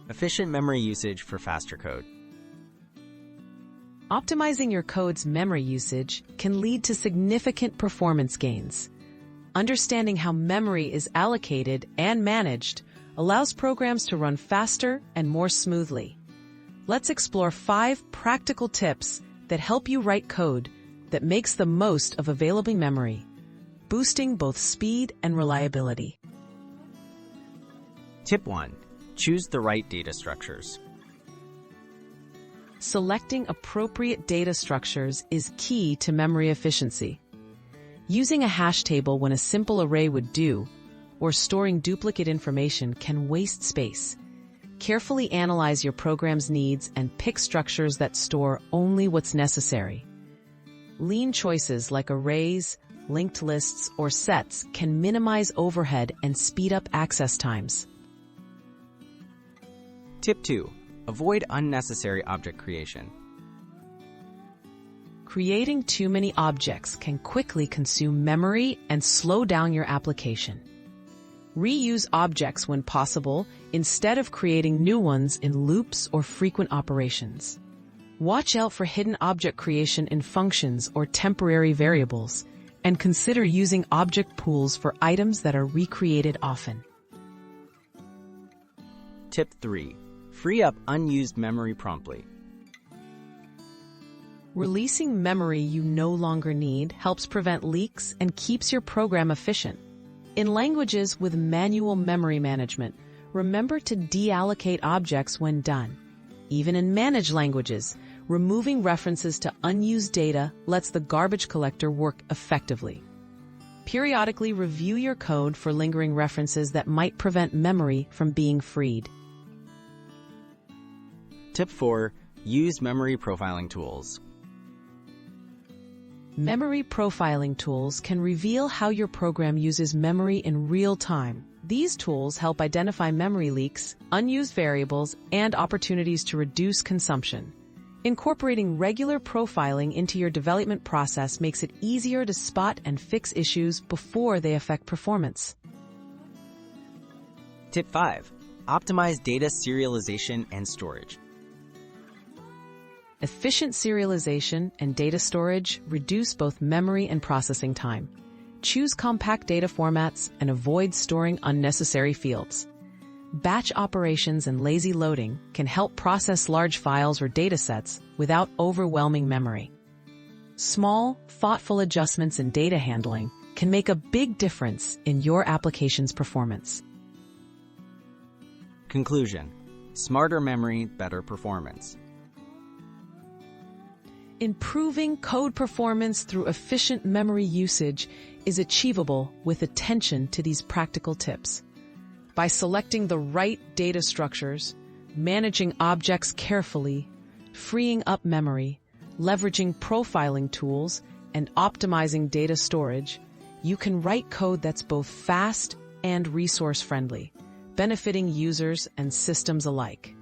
Efficient memory usage for faster code. Optimizing your code's memory usage can lead to significant performance gains. Understanding how memory is allocated and managed allows programs to run faster and more smoothly. Let's explore 5 practical tips that help you write code that makes the most of available memory, boosting both speed and reliability. Tip 1. Choose the right data structures. Selecting appropriate data structures is key to memory efficiency. Using a hash table when a simple array would do, or storing duplicate information can waste space. Carefully analyze your program's needs and pick structures that store only what's necessary. Lean choices like arrays, linked lists, or sets can minimize overhead and speed up access times. Tip 2. Avoid unnecessary object creation. Creating too many objects can quickly consume memory and slow down your application. Reuse objects when possible instead of creating new ones in loops or frequent operations. Watch out for hidden object creation in functions or temporary variables, and consider using object pools for items that are recreated often. Tip 3. Free up unused memory promptly. Releasing memory you no longer need helps prevent leaks and keeps your program efficient. In languages with manual memory management, remember to deallocate objects when done. Even in managed languages, removing references to unused data lets the garbage collector work effectively. Periodically review your code for lingering references that might prevent memory from being freed. Tip 4. Use memory profiling tools. Memory profiling tools can reveal how your program uses memory in real time. These tools help identify memory leaks, unused variables, and opportunities to reduce consumption. Incorporating regular profiling into your development process makes it easier to spot and fix issues before they affect performance. Tip 5. Optimize data serialization and storage. Efficient serialization and data storage reduce both memory and processing time. Choose compact data formats and avoid storing unnecessary fields. Batch operations and lazy loading can help process large files or datasets without overwhelming memory. Small, thoughtful adjustments in data handling can make a big difference in your application's performance. Conclusion. Smarter memory, better performance. Improving code performance through efficient memory usage is achievable with attention to these practical tips. By selecting the right data structures, managing objects carefully, freeing up memory, leveraging profiling tools, and optimizing data storage, you can write code that's both fast and resource-friendly, benefiting users and systems alike.